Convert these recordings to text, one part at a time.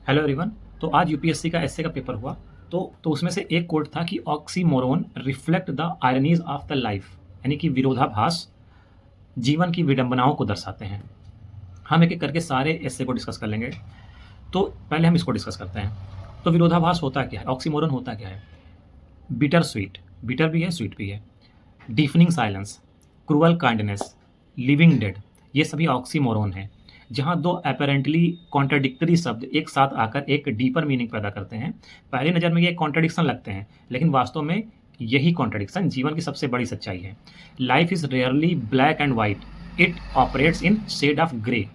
Hello everyone. तो आज UPSC का एसए का पेपर हुआ। तो उसमें से एक कोट था कि oxymoron reflect the ironies of the life, यानी कि विरोधाभास जीवन की विडंबनाओं को दर्शाते हैं। हम एक एक करके सारे एसए को डिस्कस कर लेंगे। तो पहले हम इसको डिस्कस करते हैं। तो विरोधाभास होता क्या है, ऑक्सीमोरोन होता क्या है? बिटर स्वीट, बिटर भी है स्वीट भी है। Deafening silence, cruel kindness, living dead, ये सभी ऑक्सीमोरोन हैं, जहाँ दो अपेरेंटली कॉन्ट्राडिक्टरी शब्द एक साथ आकर एक डीपर मीनिंग पैदा करते हैं। पहली नज़र में ये कॉन्ट्राडिक्शन लगते हैं, लेकिन वास्तव में यही कॉन्ट्राडिक्शन जीवन की सबसे बड़ी सच्चाई है। Life is rarely black and white, it operates in shade of grey.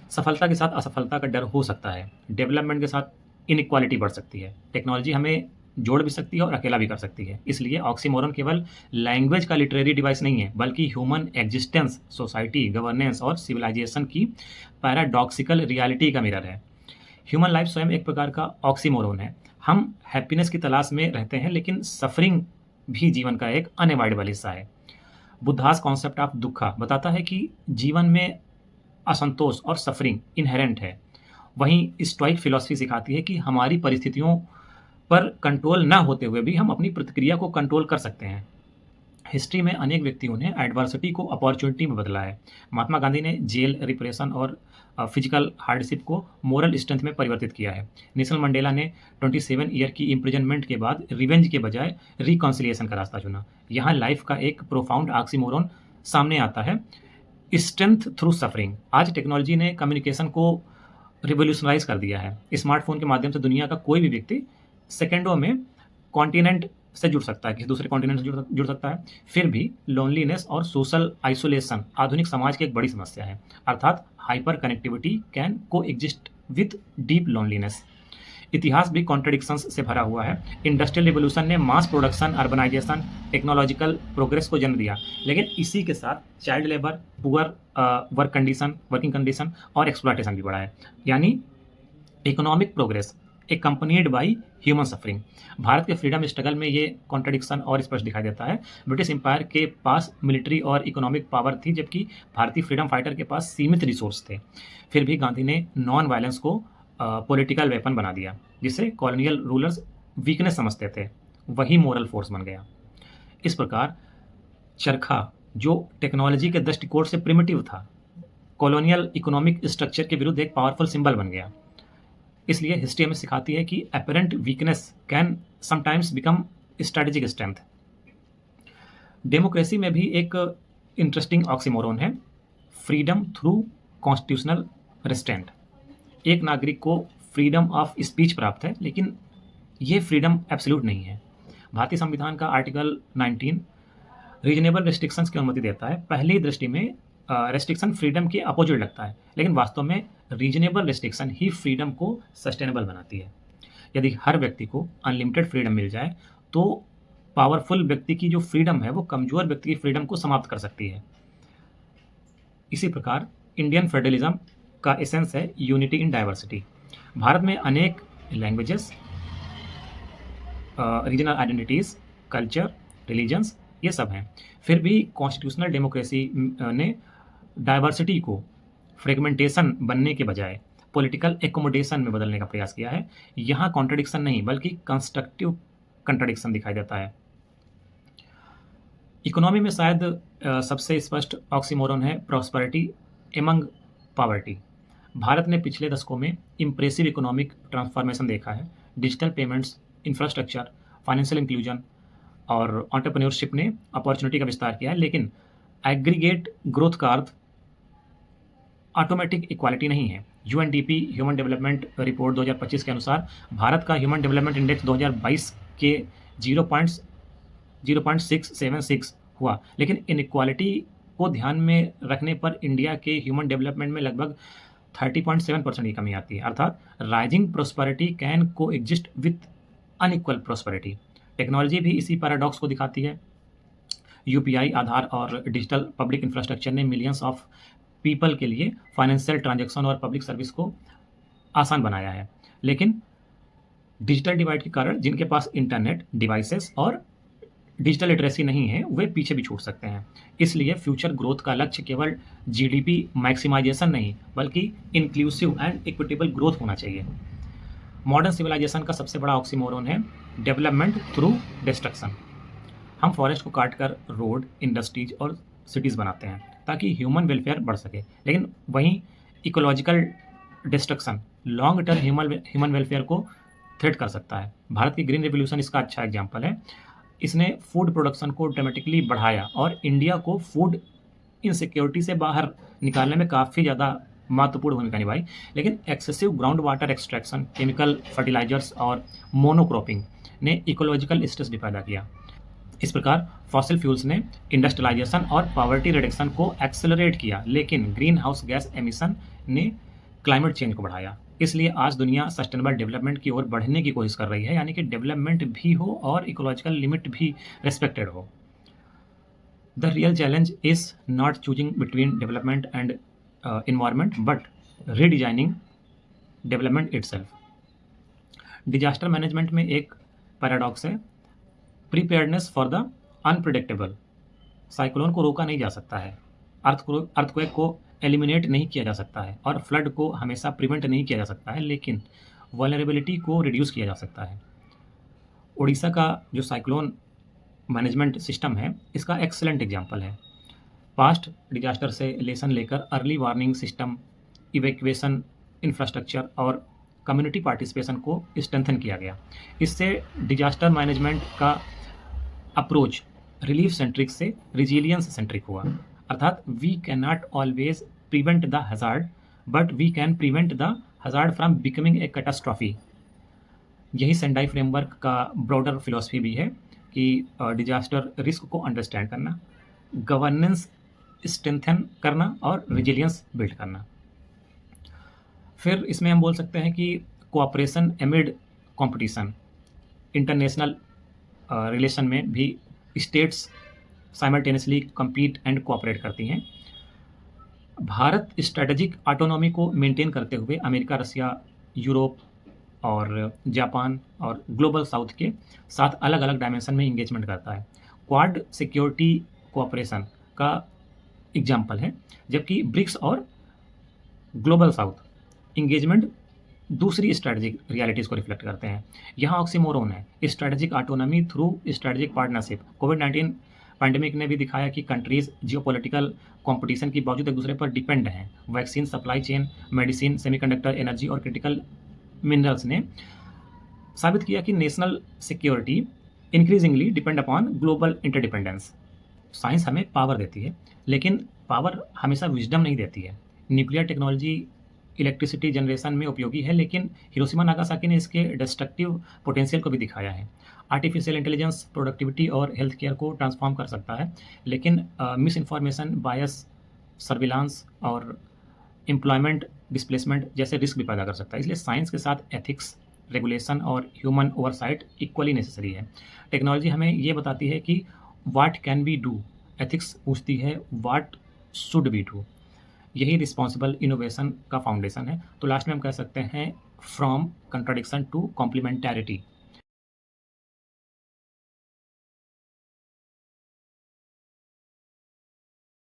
सफलता के साथ असफलता का डर हो सकता है, डेवलपमेंट के साथ इनइक्वालिटी बढ़ सकती है, टेक्नोलॉजी हमें जोड़ भी सकती है और अकेला भी कर सकती है। इसलिए ऑक्सीमोरन केवल लैंग्वेज का लिटरेरी डिवाइस नहीं है, बल्कि ह्यूमन एग्जिस्टेंस, सोसाइटी, गवर्नेंस और सिविलाइजेशन की पैराडॉक्सिकल रियलिटी का मिरर है। ह्यूमन लाइफ स्वयं एक प्रकार का ऑक्सीमोरन है। हम हैप्पीनेस की तलाश में रहते हैं, लेकिन सफरिंग भी जीवन का एक अनअवॉइडेबल हिस्सा है। बुद्धास कॉन्सेप्ट ऑफ दुखा बताता है कि जीवन में असंतोष और सफरिंग इनहेरेंट है। वहीं स्टोइक फिलॉसफी सिखाती है कि हमारी परिस्थितियों पर कंट्रोल ना होते हुए भी हम अपनी प्रतिक्रिया को कंट्रोल कर सकते हैं। हिस्ट्री में अनेक व्यक्तियों ने एडवर्सिटी को अपॉर्चुनिटी में बदला है। महात्मा गांधी ने जेल, रिप्रेशन और फिजिकल हार्डशिप को मोरल स्ट्रेंथ में परिवर्तित किया है। नेल्सन मंडेला ने 27 ईयर की इम्प्रिजनमेंट के बाद रिवेंज के बजाय रिकॉन्सिलिएशन का रास्ता चुना। यहाँ लाइफ का एक प्रोफाउंड ऑक्सीमोरन सामने आता है, स्ट्रेंथ थ्रू सफरिंग। आज टेक्नोलॉजी ने कम्युनिकेशन को रिवोल्यूशनराइज कर दिया है। स्मार्टफोन के माध्यम से दुनिया का कोई भी व्यक्ति सेकेंडों में कॉन्टिनेंट से जुड़ सकता है, किसी दूसरे कॉन्टिनेंट से जुड़ सकता है। फिर भी लोनलीनेस और सोशल आइसोलेशन आधुनिक समाज की एक बड़ी समस्या है। अर्थात हाइपर कनेक्टिविटी कैन को एग्जिस्ट विथ डीप लोनलीनेस। इतिहास भी कॉन्ट्रडिक्शंस से भरा हुआ है। इंडस्ट्रियल रिवोल्यूशन ने mass production, urbanisation, technological progress को जन्म दिया, लेकिन इसी के साथ child labour, poor working condition और एक्सप्लॉयटेशन भी बढ़ा है। यानी economic progress accompanied by human suffering. Bharat के फ्रीडम स्ट्रगल में ये कॉन्ट्रडिक्शन और स्पष्ट दिखाई देता है। ब्रिटिश एम्पायर के पास मिलिट्री और इकोनॉमिक पावर थी, जबकि भारतीय फ्रीडम फाइटर के पास सीमित रिसोर्स थे। फिर भी गांधी ने नॉन वायलेंस को पॉलिटिकल वेपन बना दिया, जिसे कॉलोनियल रूलर्स वीकनेस समझते थे, वही मोरल फोर्स बन गया। इस प्रकार चरखा, जो टेक्नोलॉजी के दृष्टिकोण से प्रिमिटिव था, कॉलोनियल इकोनॉमिक स्ट्रक्चर के विरुद्ध एक पावरफुल सिंबल बन गया। इसलिए हिस्ट्री हमें सिखाती है कि apparent weakness can sometimes become strategic strength. Democracy में भी एक इंटरेस्टिंग ऑक्सीमोरन है, फ्रीडम थ्रू कॉन्स्टिट्यूशनल रेस्ट्रेंट। एक नागरिक को फ्रीडम ऑफ स्पीच प्राप्त है, लेकिन ये फ्रीडम एब्सोल्यूट नहीं है। भारतीय संविधान का आर्टिकल 19 रीजनेबल रिस्ट्रिक्शंस की अनुमति देता है। पहली दृष्टि में रेस्ट्रिक्शन फ्रीडम के अपोजिट लगता है, लेकिन वास्तव में रीजनेबल रिस्ट्रिक्शन ही फ्रीडम को सस्टेनेबल बनाती है। यदि हर व्यक्ति को अनलिमिटेड फ्रीडम मिल जाए, तो पावरफुल व्यक्ति की जो फ्रीडम है वो कमजोर व्यक्ति की फ्रीडम को समाप्त कर सकती है। इसी प्रकार इंडियन फेडरलिज्म का एसेंस है यूनिटी इन डाइवर्सिटी। भारत में अनेक languages, regional identities, culture, religions, ये सब हैं। फिर भी कॉन्स्टिट्यूशनल डेमोक्रेसी ने डाइवर्सिटी को फ्रेगमेंटेशन बनने के बजाय पॉलिटिकल एकोमोडेशन में बदलने का प्रयास किया है। यहाँ कॉन्ट्रडिक्शन नहीं, बल्कि कंस्ट्रक्टिव कंट्रडिक्शन दिखाई देता है। इकोनॉमी में शायद सबसे स्पष्ट ऑक्सीमोरन है प्रॉस्पेरिटी एमंग पॉवर्टी। भारत ने पिछले दशकों में इम्प्रेसिव इकोनॉमिक ट्रांसफॉर्मेशन देखा है। Digital payments, infrastructure, financial inclusion और एंटरप्रेन्योरशिप ने अपॉर्चुनिटी का विस्तार किया है, लेकिन एग्रीगेट ग्रोथ का अर्थ ऑटोमेटिक इक्वालिटी नहीं है। यूएनडीपी ह्यूमन डेवलपमेंट रिपोर्ट 2025 के अनुसार भारत का ह्यूमन डेवलपमेंट इंडेक्स 2022 के 0.676 हुआ, लेकिन इनइक्वालिटी को ध्यान में रखने पर इंडिया के ह्यूमन डेवलपमेंट में लगभग 30.7% की कमी आती है। अर्थात राइजिंग प्रोस्पेरिटी कैन को exist with unequal prosperity. Technology भी इसी पैराडॉक्स को दिखाती है। यूपीआई, आधार और डिजिटल पब्लिक इंफ्रास्ट्रक्चर ने मिलियंस ऑफ पीपल के लिए फाइनेंशियल ट्रांजैक्शन और पब्लिक सर्विस को आसान बनाया है, लेकिन डिजिटल डिवाइड के कारण जिनके पास इंटरनेट डिवाइसेस और डिजिटल लिटरेसी नहीं है, वे पीछे भी छूट सकते हैं। इसलिए फ्यूचर ग्रोथ का लक्ष्य केवल जीडीपी मैक्सिमाइजेशन नहीं, बल्कि इंक्लूसिव एंड इक्विटेबल ग्रोथ होना चाहिए। मॉडर्न सिविलाइजेशन का सबसे बड़ा ऑक्सीमोरन है डेवलपमेंट थ्रू डिस्ट्रक्शन। हम फॉरेस्ट को काट कर रोड, इंडस्ट्रीज और सिटीज़ बनाते हैं ताकि ह्यूमन वेलफेयर बढ़ सके, लेकिन वहीं ecological destruction long term human welfare को थ्रेट कर सकता है। भारत की ग्रीन रेवोल्यूशन इसका अच्छा एग्जाम्पल है। इसने फूड प्रोडक्शन को ड्रामेटिकली बढ़ाया और इंडिया को फूड इनसिक्योरिटी से बाहर निकालने में काफ़ी ज़्यादा महत्वपूर्ण भूमिका निभाई। लेकिन excessive ground water extraction, chemical fertilisers और मोनोक्रॉपिंग ने इकोलॉजिकल स्ट्रेस भी पैदा किया। इस प्रकार फॉसिल फ्यूल्स ने इंडस्ट्रियलाइजेशन और पॉवर्टी रिडक्शन को एक्सेलरेट किया, लेकिन ग्रीन हाउस गैस एमिशन ने क्लाइमेट चेंज को बढ़ाया। इसलिए आज दुनिया सस्टेनेबल डेवलपमेंट की ओर बढ़ने की कोशिश कर रही है, यानी कि डेवलपमेंट भी हो और इकोलॉजिकल लिमिट भी रेस्पेक्टेड हो। The real challenge is not choosing between development and environment but redesigning development itself. Disaster management में एक पैराडॉक्स है, प्रीपेयर्डनेस फॉर द अनप्रिडिक्टेबल। साइक्लोन को रोका नहीं जा सकता है, अर्थक्वेक को एलिमिनेट नहीं किया जा सकता है और फ्लड को हमेशा प्रिवेंट नहीं किया जा सकता है, लेकिन वल्नरेबिलिटी को रिड्यूस किया जा सकता है। उड़ीसा का जो साइक्लोन मैनेजमेंट सिस्टम है, इसका एक्सेलेंट एग्जांपल है। पास्ट डिजास्टर से लेसन लेकर early warning system, evacuation infrastructure और कम्युनिटी पार्टिसिपेशन को स्ट्रेंथन किया गया। इससे डिजास्टर मैनेजमेंट का अप्रोच रिलीफ सेंट्रिक से रिजिलियंस सेंट्रिक हुआ। अर्थात we can not always prevent the hazard but we can prevent the hazard from becoming a catastrophe. यही सेंडाई फ्रेमवर्क का ब्रॉडर फिलॉसफी भी है कि डिजास्टर रिस्क को अंडरस्टैंड करना, गवर्नेंस स्ट्रेंथन करना और रिजिलियंस बिल्ड करना। फिर इसमें हम बोल सकते हैं कि cooperation amid competition. International relation में भी states simultaneously compete and cooperate करती हैं। भारत स्ट्रेटेजिक ऑटोनॉमी को मेंटेन करते हुए अमेरिका, रसिया, यूरोप और जापान और ग्लोबल साउथ के साथ अलग अलग डायमेंशन में इंगेजमेंट करता है। क्वाड सिक्योरिटी कोऑपरेशन का एग्जाम्पल है, जबकि ब्रिक्स और ग्लोबल साउथ इंगेजमेंट दूसरी स्ट्रेटेजिक रियलिटीज़ को रिफ्लेक्ट करते हैं। यहाँ ऑक्सीमोरन है, strategic autonomy through strategic partnership. कोविड-19 पैंडेमिक ने भी दिखाया कि कंट्रीज जियोपॉलिटिकल कंपटीशन के बावजूद एक दूसरे पर डिपेंड हैं। Vaccine supply chain, medicine, semiconductor, energy और क्रिटिकल मिनरल्स ने साबित किया कि national security increasingly depend upon global interdependence. Science हमें पावर देती है, लेकिन पावर हमेशा विजडम नहीं देती है। न्यूक्लियर टेक्नोलॉजी इलेक्ट्रिसिटी जनरेशन में उपयोगी है, लेकिन हिरोशिमा नागासाकी ने इसके डिस्ट्रक्टिव पोटेंशियल को भी दिखाया है। आर्टिफिशियल इंटेलिजेंस प्रोडक्टिविटी और हेल्थ केयर को ट्रांसफॉर्म कर सकता है, लेकिन मिस इन्फॉर्मेशन, बायस, सर्विलांस और एम्प्लॉयमेंट डिस्प्लेसमेंट जैसे रिस्क भी पैदा कर सकता है। इसलिए साइंस के साथ एथिक्स, रेगुलेशन और ह्यूमन ओवरसाइट इक्वली नेसेसरी है। टेक्नोलॉजी हमें ये बताती है कि what can we do, ethics पूछती है व्हाट शुड वी डू। यही रिस्पॉन्सिबल इनोवेशन का फाउंडेशन है। तो लास्ट में हम कह सकते हैं फ्रॉम कंट्राडिक्शन टू कॉम्प्लीमेंटैरिटी।